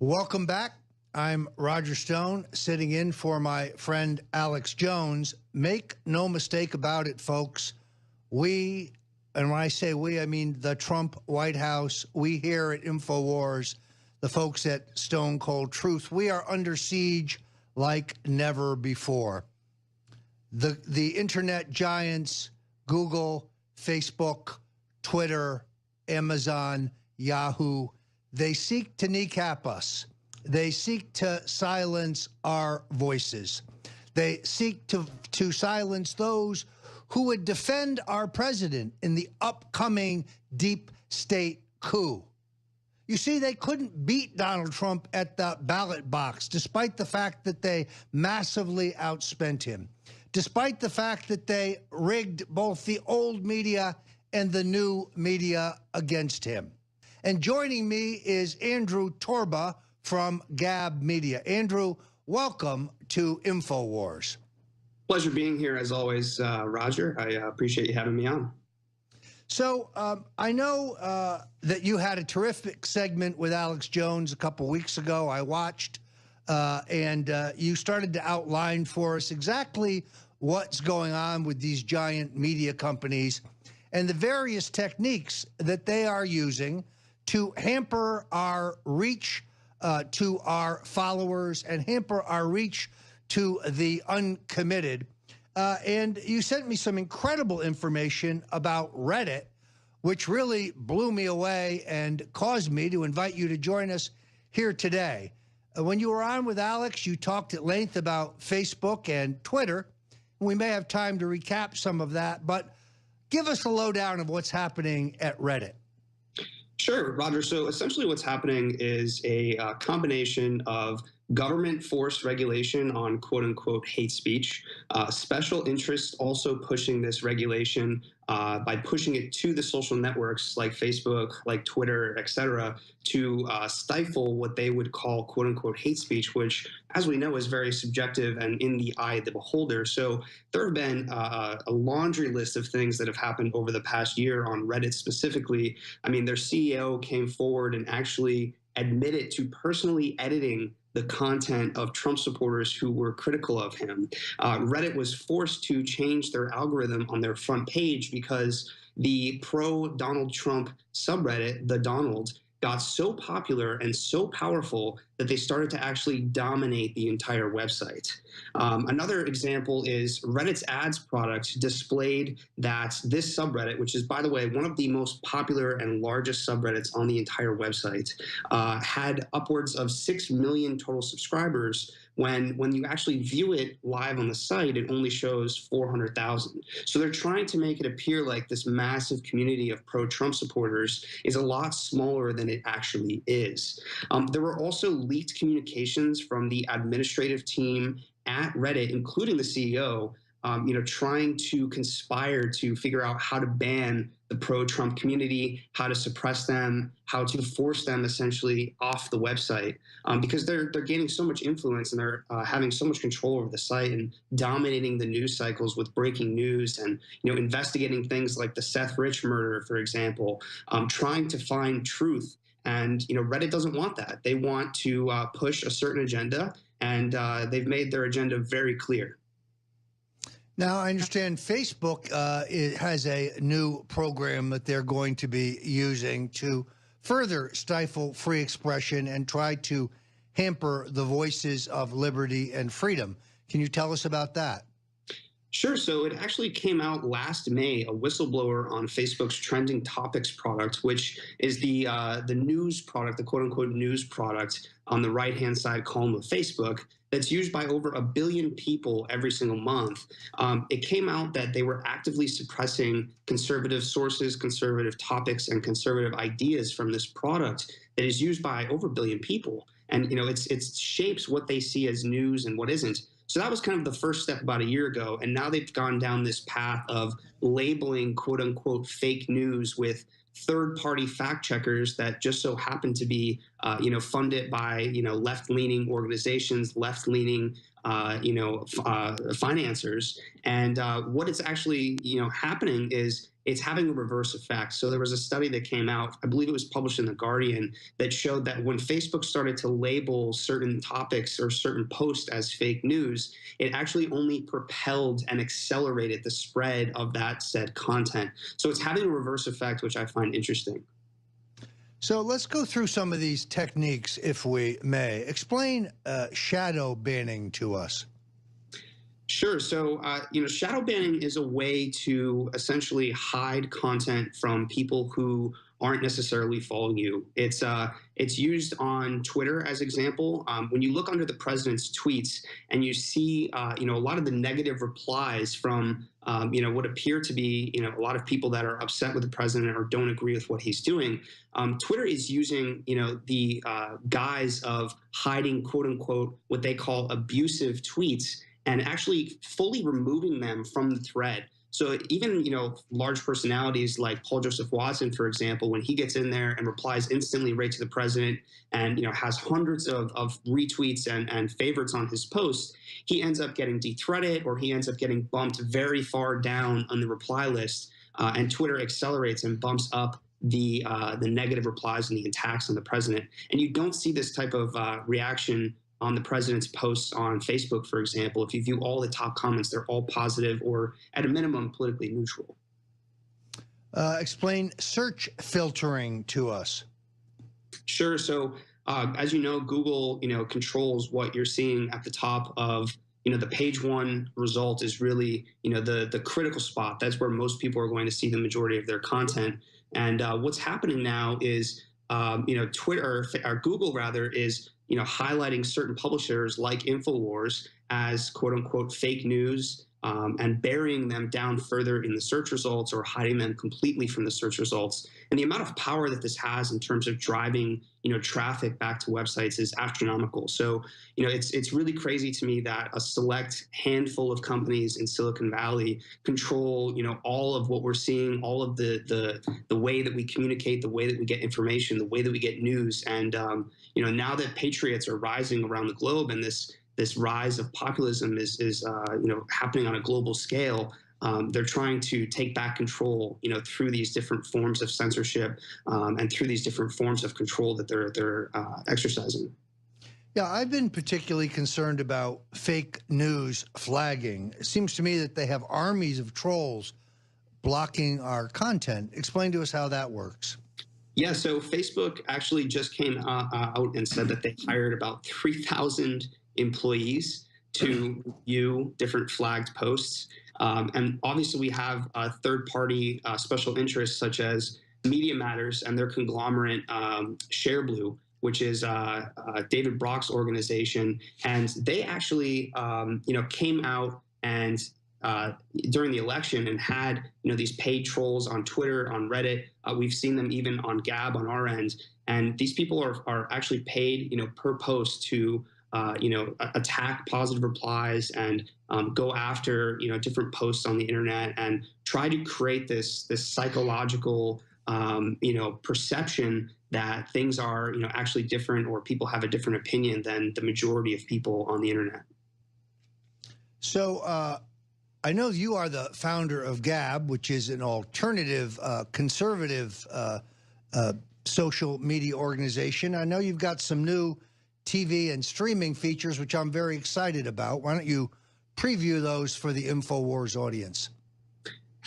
Welcome back. I'm Roger Stone, sitting in for my friend Alex Jones. Make no mistake about it, folks. We, and when I say we, I mean the Trump White House, we here at InfoWars, the folks at Stone Cold Truth, we are under siege like never before. The internet giants, Google, Facebook, Twitter, Amazon, Yahoo, they seek to kneecap us. They seek to silence our voices. They seek to silence those who would defend our president in the upcoming deep state coup. You see, they couldn't beat Donald Trump at the ballot box, despite the fact that they massively outspent him, despite the fact that they rigged both the old media and the new media against him. And joining me is Andrew Torba from Gab Media. Andrew, welcome to InfoWars. Pleasure being here as always, Roger. I appreciate you having me on. So I know that you had a terrific segment with Alex Jones a couple weeks ago. I watched, and you started to outline for us exactly what's going on with these giant media companies and the various techniques that they are using to hamper our reach to our followers and hamper our reach to the uncommitted. And you sent me some incredible information about Reddit, which really blew me away and caused me to invite you to join us here today. When you were on with Alex, you talked at length about Facebook and Twitter. We may have time to recap some of that, but give us a lowdown of what's happening at Reddit. Sure, Roger. So essentially what's happening is a combination of government-forced regulation on quote-unquote hate speech, special interests also pushing this regulation by pushing it to the social networks like Facebook, like Twitter, et cetera, to stifle what they would call quote-unquote hate speech, which, as we know, is very subjective and in the eye of the beholder. So there have been a laundry list of things that have happened over the past year on Reddit specifically. I mean, their CEO came forward and actually admitted to personally editing the content of Trump supporters who were critical of him. Reddit was forced to change their algorithm on their front page because the pro-Donald Trump subreddit, The Donald, got so popular and so powerful that they started to actually dominate the entire website. Another example is Reddit's ads product displayed that this subreddit, which is, by the way, one of the most popular and largest subreddits on the entire website, had upwards of 6 million total subscribers. When you actually view it live on the site, it only shows 400,000. So they're trying to make it appear like this massive community of pro-Trump supporters is a lot smaller than it actually is. There were also leaked communications from the administrative team at Reddit, including the CEO, trying to conspire to figure out how to ban the pro-Trump community, how to suppress them, how to force them essentially off the website, because they're gaining so much influence and they're having so much control over the site and dominating the news cycles with breaking news and investigating things like the Seth Rich murder, for example, trying to find truth. And Reddit doesn't want that. They want to push a certain agenda, and they've made their agenda very clear. Now, I understand Facebook it has a new program that they're going to be using to further stifle free expression and try to hamper the voices of liberty and freedom. Can you tell us about that? Sure. So it actually came out last May, a whistleblower on Facebook's trending topics product, which is the news product, the quote-unquote news product on the right-hand side column of Facebook that's used by over 1 billion people every single month. It came out that they were actively suppressing conservative sources, conservative topics, and conservative ideas from this product that is used by over 1 billion people. And, it shapes what they see as news and what isn't. So that was kind of the first step about a year ago. And now they've gone down this path of labeling quote unquote fake news with third-party fact checkers that just so happen to be, funded by, left-leaning organizations, left-leaning financiers. And what it's actually, happening is it's having a reverse effect. So there was a study that came out, I believe it was published in The Guardian, that showed that when Facebook started to label certain topics or certain posts as fake news, it actually only propelled and accelerated the spread of that said content. So it's having a reverse effect, which I find interesting. So let's go through some of these techniques, if we may. Explain shadow banning to us. Sure. So, shadow banning is a way to essentially hide content from people who aren't necessarily following you. It's used on Twitter as example. When you look under the president's tweets and you see, a lot of the negative replies from, what appear to be, a lot of people that are upset with the president or don't agree with what he's doing. Twitter is using, the guise of hiding, quote unquote, what they call abusive tweets, and actually fully removing them from the thread. So even, large personalities like Paul Joseph Watson, for example, when he gets in there and replies instantly right to the president and, has hundreds of retweets and favorites on his posts, he ends up getting dethreaded or he ends up getting bumped very far down on the reply list. And Twitter accelerates and bumps up the negative replies and the attacks on the president. And you don't see this type of reaction on the president's posts on Facebook, for example. If you view all the top comments, they're all positive or at a minimum politically neutral. Explain search filtering to us. Sure. So as you know, Google, controls what you're seeing at the top of, the page one result is really, the critical spot. That's where most people are going to see the majority of their content. And what's happening now is, Twitter or Google rather is, highlighting certain publishers like InfoWars as quote unquote fake news and burying them down further in the search results or hiding them completely from the search results. And the amount of power that this has in terms of driving, traffic back to websites is astronomical. So, it's really crazy to me that a select handful of companies in Silicon Valley control, all of what we're seeing, all of the way that we communicate, the way that we get information, the way that we get news. And, now that patriots are rising around the globe and this rise of populism is happening on a global scale. They're trying to take back control, through these different forms of censorship and through these different forms of control that they're exercising. Yeah, I've been particularly concerned about fake news flagging. It seems to me that they have armies of trolls blocking our content. Explain to us how that works. Yeah, so Facebook actually just came out and said that they hired about 3,000 employees to view different flagged posts. And obviously we have third-party special interests such as Media Matters and their conglomerate ShareBlue, which is David Brock's organization. And they actually, came out and during the election and had, these paid trolls on Twitter, on Reddit. We've seen them even on Gab on our end. And these people are actually paid, per post to attack positive replies and go after, different posts on the internet and try to create this psychological, perception that things are, actually different or people have a different opinion than the majority of people on the internet. So I know you are the founder of Gab, which is an alternative, conservative social media organization. I know you've got some new TV and streaming features, which I'm very excited about. Why don't you preview those for the InfoWars audience?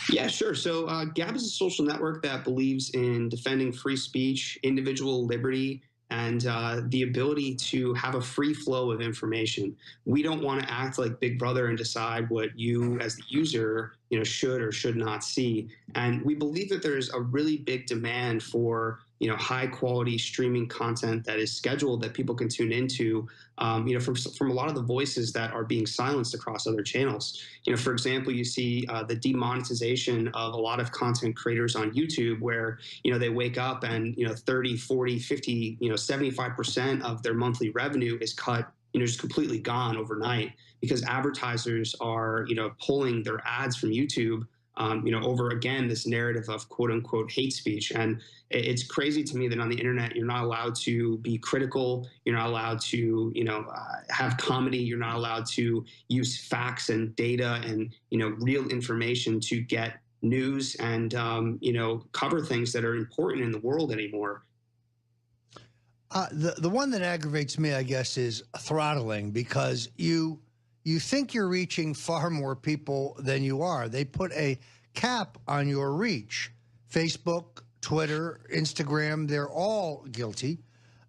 Yeah, sure. So Gab is a social network that believes in defending free speech, individual liberty, and the ability to have a free flow of information. We don't want to act like Big Brother and decide what you as the user, should or should not see. And we believe that there's a really big demand for high quality streaming content that is scheduled that people can tune into, from a lot of the voices that are being silenced across other channels. For example, you see the demonetization of a lot of content creators on YouTube where, they wake up and, 30, 40, 50, 75% of their monthly revenue is cut, just completely gone overnight because advertisers are, pulling their ads from YouTube over again this narrative of quote unquote hate speech. And it's crazy to me that on the internet you're not allowed to be critical, you're not allowed to have comedy, you're not allowed to use facts and data and real information to get news and cover things that are important in the world anymore. The one that aggravates me, I guess, is throttling, because you think you're reaching far more people than you are. They put a cap on your reach. Facebook, Twitter, Instagram, they're all guilty.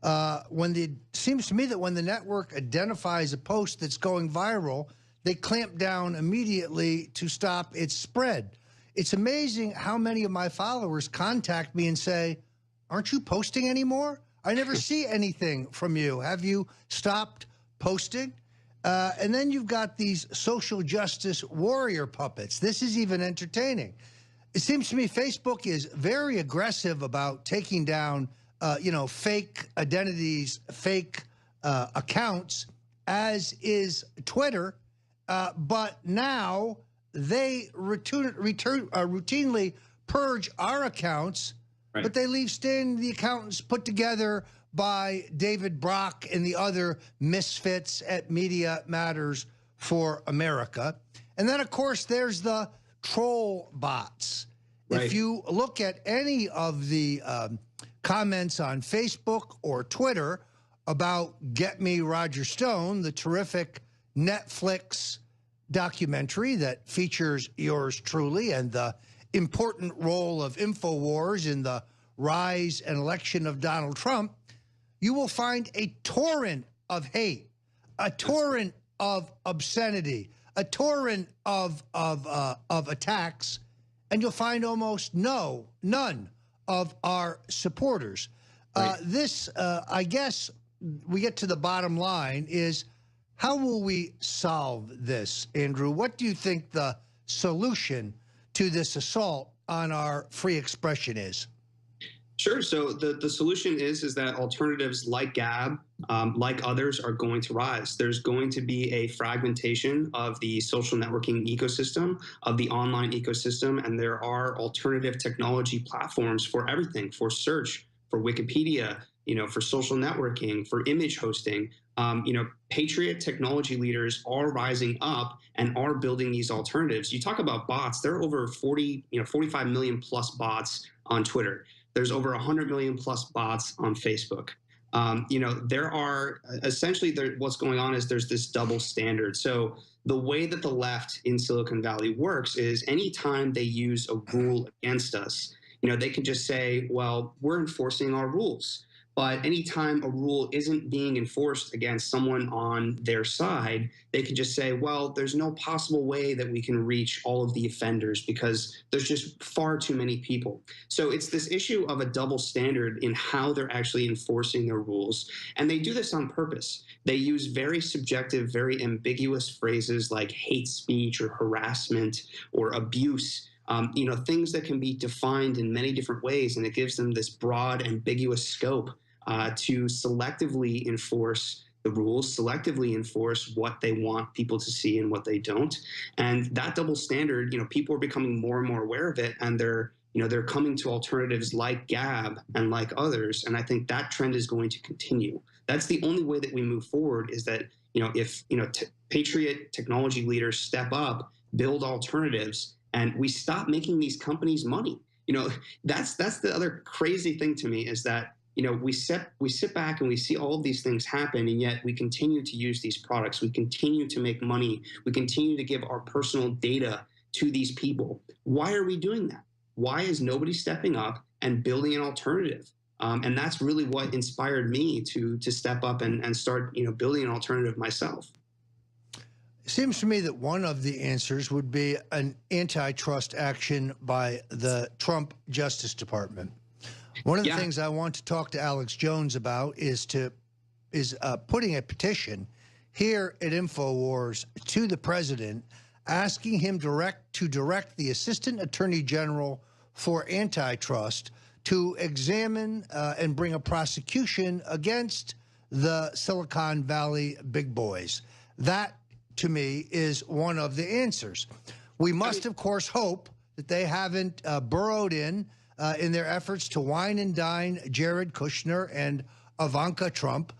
It seems to me that when the network identifies a post that's going viral, they clamp down immediately to stop its spread. It's amazing how many of my followers contact me and say, "Aren't you posting anymore? I never see anything from you. Have you stopped posting?" And then you've got these social justice warrior puppets. This is even entertaining. It seems to me Facebook is very aggressive about taking down, fake identities, fake accounts, as is Twitter. But now they routinely purge our accounts, right, but they leave standing the accountants put together by David Brock and the other misfits at Media Matters for America. And then, of course, there's the troll bots. Right. If you look at any of the comments on Facebook or Twitter about Get Me Roger Stone, the terrific Netflix documentary that features yours truly and the important role of InfoWars in the rise and election of Donald Trump, you will find a torrent of hate, a torrent of obscenity, a torrent of attacks, and you'll find almost none of our supporters. Right. I guess, we get to the bottom line is, how will we solve this, Andrew? What do you think the solution to this assault on our free expression is? Sure. So the solution is that alternatives like Gab, like others, are going to rise. There's going to be a fragmentation of the social networking ecosystem, of the online ecosystem, and there are alternative technology platforms for everything, for search, for Wikipedia, for social networking, for image hosting. Patriot technology leaders are rising up and are building these alternatives. You talk about bots. There are over 45 million plus bots on Twitter. There's over 100 million plus bots on Facebook. There are essentially what's going on is there's this double standard. So the way that the left in Silicon Valley works is anytime they use a rule against us, they can just say, well, we're enforcing our rules. But anytime a rule isn't being enforced against someone on their side, they can just say, well, there's no possible way that we can reach all of the offenders because there's just far too many people. So it's this issue of a double standard in how they're actually enforcing their rules. And they do this on purpose. They use very subjective, very ambiguous phrases like hate speech or harassment or abuse. Things that can be defined in many different ways, and it gives them this broad, ambiguous scope to selectively enforce the rules, selectively enforce what they want people to see and what they don't. And that double standard, people are becoming more and more aware of it, and they're coming to alternatives like Gab and like others. And I think that trend is going to continue. That's the only way that we move forward, is that if patriot technology leaders step up, build alternatives, and we stop making these companies money. That's the other crazy thing to me, is that we sit back and we see all of these things happen, and yet we continue to use these products. We continue to make money. We continue to give our personal data to these people. Why are we doing that? Why is nobody stepping up and building an alternative? And that's really what inspired me to step up and start building an alternative myself. It seems to me that one of the answers would be an antitrust action by the Trump Justice Department. One of the things I want to talk to Alex Jones about is putting a petition here at InfoWars to the president, asking him to direct the Assistant Attorney General for Antitrust to examine and bring a prosecution against the Silicon Valley big boys. That, to me, is one of the answers. We must, of course, hope that they haven't burrowed in their efforts to wine and dine Jared Kushner and Ivanka Trump,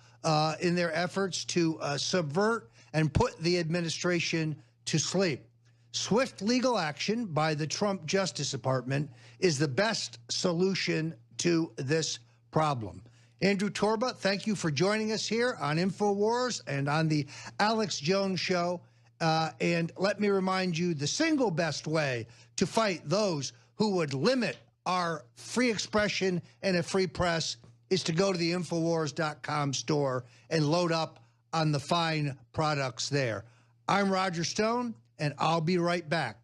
in their efforts to subvert and put the administration to sleep. Swift legal action by the Trump Justice Department is the best solution to this problem. Andrew Torba, thank you for joining us here on InfoWars and on the Alex Jones Show. And let me remind you, the single best way to fight those who would limit our free expression and a free press is to go to the Infowars.com store and load up on the fine products there. I'm Roger Stone, and I'll be right back.